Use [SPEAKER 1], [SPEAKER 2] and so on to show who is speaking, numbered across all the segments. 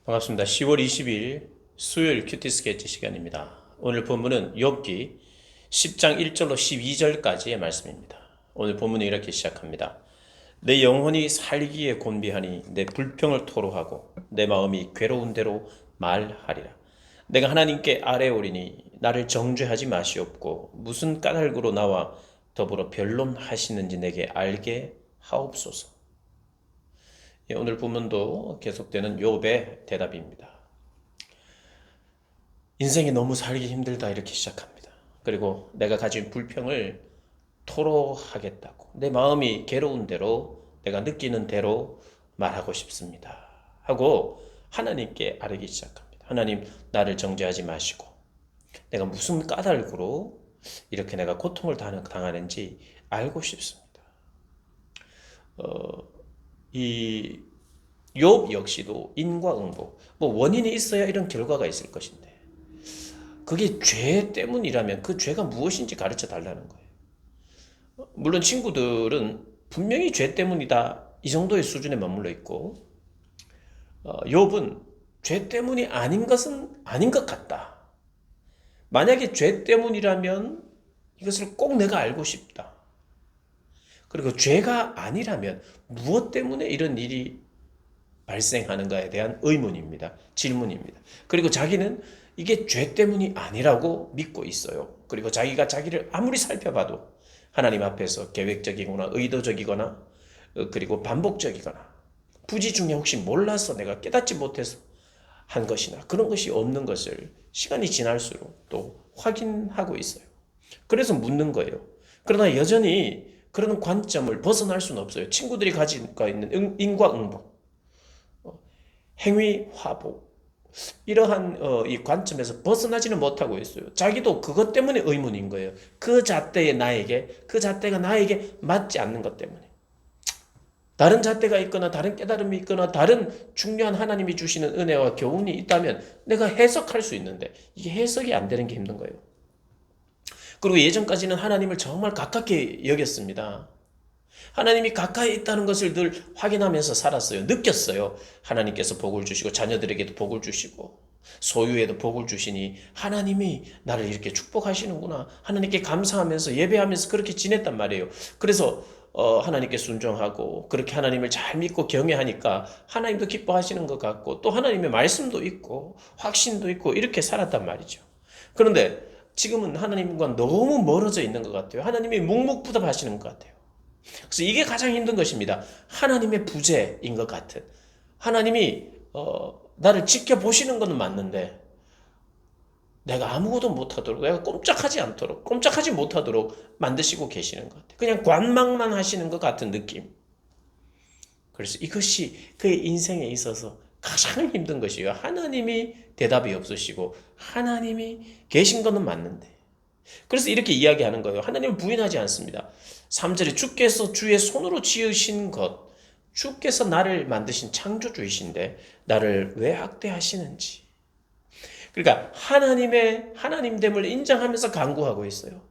[SPEAKER 1] 반갑습니다. 10월 20일 수요일 큐티 스케치 시간입니다. 오늘 본문은 욥기 10장 1절로 12절까지의 말씀입니다. 오늘 본문은 이렇게 시작합니다. 내 영혼이 살기에 곤비하니 내 불평을 토로하고 내 마음이 괴로운 대로 말하리라. 내가 하나님께 아뢰오리니 나를 정죄하지 마시옵고 무슨 까닭으로 나와 더불어 변론하시는지 내게 알게 하옵소서. 오늘 본문도 계속되는 욥의 대답입니다. 인생이 너무 살기 힘들다 이렇게 시작합니다. 그리고 내가 가진 불평을 토로하겠다고 내 마음이 괴로운 대로 내가 느끼는 대로 말하고 싶습니다 하고 하나님께 아뢰기 시작합니다. 하나님, 나를 정죄하지 마시고 내가 무슨 까닭으로 이렇게 내가 고통을 당하는지 알고 싶습니다. 이 욥 역시도 인과응보, 원인이 있어야 이런 결과가 있을 것인데 그게 죄 때문이라면 그 죄가 무엇인지 가르쳐 달라는 거예요. 물론 친구들은 분명히 죄 때문이다 이 정도의 수준에 머물러 있고, 욥은 죄 때문이 아닌 것은 아닌 것 같다. 만약에 죄 때문이라면 이것을 꼭 내가 알고 싶다. 그리고 죄가 아니라면 무엇 때문에 이런 일이 발생하는가에 대한 의문입니다. 질문입니다. 그리고 자기는 이게 죄 때문이 아니라고 믿고 있어요. 그리고 자기가 자기를 아무리 살펴봐도 하나님 앞에서 계획적이거나 의도적이거나 그리고 반복적이거나 부지 중에 혹시 몰라서 내가 깨닫지 못해서 한 것이나 그런 것이 없는 것을 시간이 지날수록 또 확인하고 있어요. 그래서 묻는 거예요. 그러나 여전히 그런 관점을 벗어날 수는 없어요. 친구들이 가지고 있는 인과응보, 행위 화복, 이러한 이 관점에서 벗어나지는 못하고 있어요. 자기도 그것 때문에 의문인 거예요. 그 잣대가 나에게 맞지 않는 것 때문에. 다른 잣대가 있거나 다른 깨달음이 있거나 다른 중요한 하나님이 주시는 은혜와 교훈이 있다면 내가 해석할 수 있는데 이게 해석이 안 되는 게 힘든 거예요. 그리고 예전까지는 하나님을 정말 가깝게 여겼습니다. 하나님이 가까이 있다는 것을 늘 확인하면서 살았어요. 느꼈어요. 하나님께서 복을 주시고 자녀들에게도 복을 주시고 소유에도 복을 주시니 하나님이 나를 이렇게 축복하시는구나. 하나님께 감사하면서 예배하면서 그렇게 지냈단 말이에요. 그래서 하나님께 순종하고 그렇게 하나님을 잘 믿고 경외하니까 하나님도 기뻐하시는 것 같고 또 하나님의 말씀도 있고 확신도 있고 이렇게 살았단 말이죠. 그런데 지금은 하나님과 너무 멀어져 있는 것 같아요. 하나님이 묵묵부답하시는 것 같아요. 그래서 이게 가장 힘든 것입니다. 하나님의 부재인 것 같은. 하나님이 나를 지켜보시는 것은 맞는데 내가 아무것도 못하도록, 내가 꼼짝하지 못하도록 만드시고 계시는 것 같아요. 그냥 관망만 하시는 것 같은 느낌. 그래서 이것이 그의 인생에 있어서 가장 힘든 것이에요. 하나님이 대답이 없으시고 하나님이 계신 것은 맞는데. 그래서 이렇게 이야기하는 거예요. 하나님을 부인하지 않습니다. 3절에 주께서 주의 손으로 지으신 것, 주께서 나를 만드신 창조주이신데 나를 왜 학대하시는지. 그러니까 하나님의 하나님됨을 인정하면서 간구하고 있어요.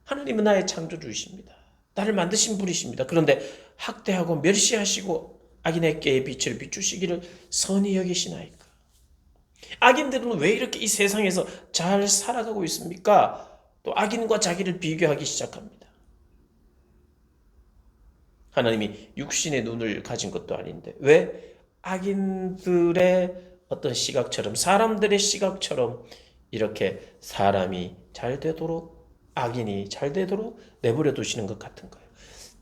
[SPEAKER 1] 하나님은 나의 창조주이십니다. 나를 만드신 분이십니다. 그런데 학대하고 멸시하시고 악인의 깨의 빛을 비추시기를 선히 여기시나이까. 악인들은 왜 이렇게 이 세상에서 잘 살아가고 있습니까? 또 악인과 자기를 비교하기 시작합니다. 하나님이 육신의 눈을 가진 것도 아닌데 왜 악인들의 어떤 시각처럼 사람들의 시각처럼 이렇게 사람이 잘 되도록 악인이 잘 되도록 내버려 두시는 것 같은 거예요.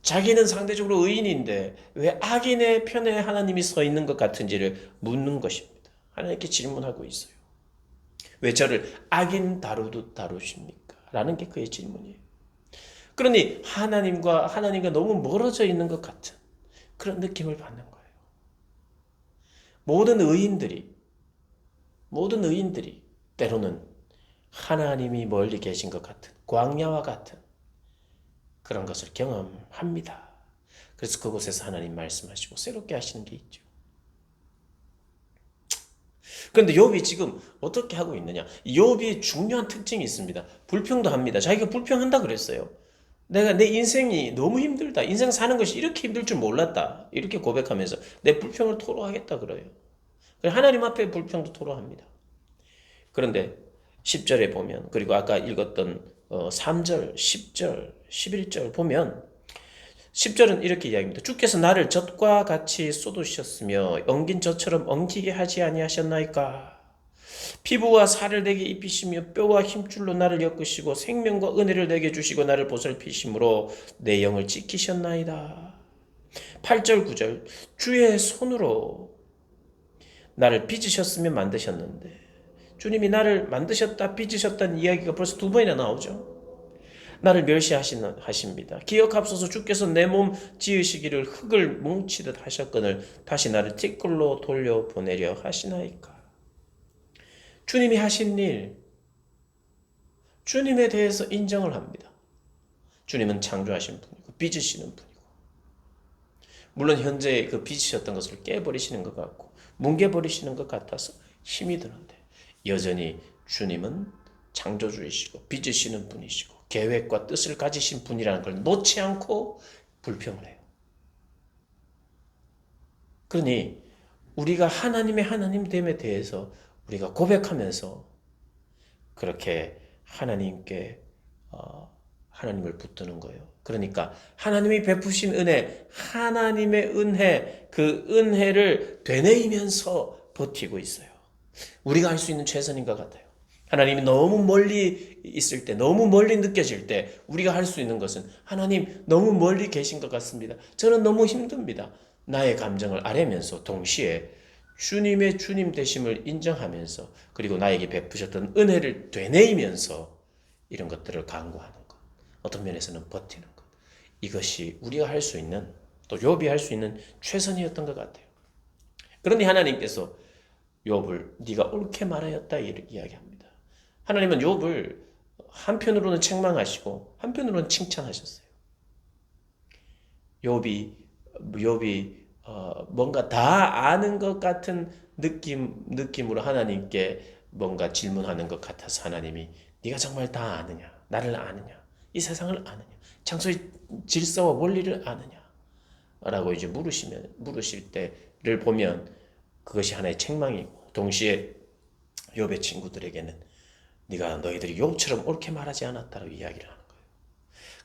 [SPEAKER 1] 자기는 상대적으로 의인인데 왜 악인의 편에 하나님이 서 있는 것 같은지를 묻는 것입니다. 하나님께 질문하고 있어요. 왜 저를 악인 다루듯 다루십니까? 라는 게 그의 질문이에요. 그러니 하나님과 너무 멀어져 있는 것 같은 그런 느낌을 받는 거예요. 모든 의인들이 때로는 하나님이 멀리 계신 것 같은 광야와 같은 그런 것을 경험합니다. 그래서 그곳에서 하나님 말씀하시고 새롭게 하시는 게 있죠. 그런데 욥이 지금 어떻게 하고 있느냐? 욥이 중요한 특징이 있습니다. 불평도 합니다. 자기가 불평한다 그랬어요. 내가 내 인생이 너무 힘들다. 인생 사는 것이 이렇게 힘들 줄 몰랐다. 이렇게 고백하면서 내 불평을 토로하겠다 그래요. 하나님 앞에 불평도 토로합니다. 그런데 10절에 보면, 그리고 아까 읽었던 3절, 10절, 11절 보면 10절은 이렇게 이야기합니다. 주께서 나를 젖과 같이 쏟으셨으며 엉긴 젖처럼 엉키게 하지 아니하셨나이까. 피부와 살을 내게 입히시며 뼈와 힘줄로 나를 엮으시고 생명과 은혜를 내게 주시고 나를 보살피심으로 내 영을 지키셨나이다. 8절 9절 주의 손으로 나를 빚으셨으며 만드셨는데, 주님이 나를 만드셨다 빚으셨다는 이야기가 벌써 두 번이나 나오죠. 나를 멸시하십니다. 기억합소서. 주께서 내 몸 지으시기를 흙을 뭉치듯 하셨거늘 다시 나를 티끌로 돌려보내려 하시나이까. 주님이 하신 일, 주님에 대해서 인정을 합니다. 주님은 창조하신 분이고 빚으시는 분이고, 물론 현재 그 빚으셨던 것을 깨버리시는 것 같고 뭉개버리시는 것 같아서 힘이 드는데, 여전히 주님은 창조주이시고 빚으시는 분이시고 계획과 뜻을 가지신 분이라는 걸 놓지 않고 불평을 해요. 그러니 우리가 하나님의 하나님됨에 대해서 우리가 고백하면서 그렇게 하나님께 하나님을 붙드는 거예요. 그러니까 하나님이 베푸신 은혜, 하나님의 은혜, 그 은혜를 되뇌이면서 버티고 있어요. 우리가 할 수 있는 최선인 것 같아요. 하나님이 너무 멀리 있을 때, 너무 멀리 느껴질 때 우리가 할 수 있는 것은, 하나님 너무 멀리 계신 것 같습니다. 저는 너무 힘듭니다. 나의 감정을 아뢰면서 동시에 주님의 주님 되심을 인정하면서, 그리고 나에게 베푸셨던 은혜를 되뇌이면서 이런 것들을 간구하는 것, 어떤 면에서는 버티는 것, 이것이 우리가 할 수 있는, 또 욥이 할 수 있는 최선이었던 것 같아요. 그런데 하나님께서 욥을 네가 옳게 말하였다 이야기합니다. 하나님은 욥을 한편으로는 책망하시고 한편으로는 칭찬하셨어요. 욥이 뭔가 다 아는 것 같은 느낌으로 하나님께 뭔가 질문하는 것 같아서, 하나님이 네가 정말 다 아느냐? 나를 아느냐? 이 세상을 아느냐? 창조의 질서와 원리를 아느냐? 라고 이제 물으실 때를 보면 그것이 하나의 책망이고, 동시에 욥의 친구들에게는 네가 너희들이 욥처럼 옳게 말하지 않았다라고 이야기를 하는 거예요.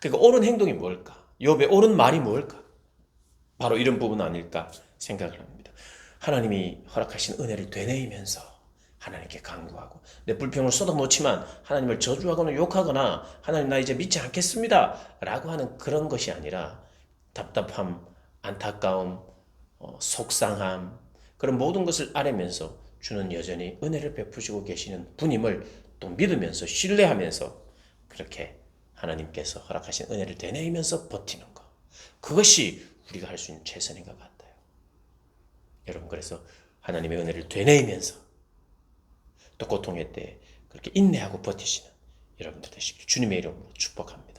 [SPEAKER 1] 그러니까 옳은 행동이 뭘까? 욥의 옳은 말이 뭘까? 바로 이런 부분 아닐까 생각을 합니다. 하나님이 허락하신 은혜를 되뇌이면서 하나님께 간구하고, 내 불평을 쏟아놓지만 하나님을 저주하거나 욕하거나 하나님 나 이제 믿지 않겠습니다 라고 하는 그런 것이 아니라, 답답함, 안타까움, 속상함, 그런 모든 것을 아뢰면서 주는 여전히 은혜를 베푸시고 계시는 분임을 또 믿으면서 신뢰하면서 그렇게 하나님께서 허락하신 은혜를 되뇌이면서 버티는 것, 그것이 우리가 할 수 있는 최선인 것 같아요. 여러분, 그래서 하나님의 은혜를 되뇌이면서 또 고통의 때에 그렇게 인내하고 버티시는 여러분들 되시길 주님의 이름으로 축복합니다.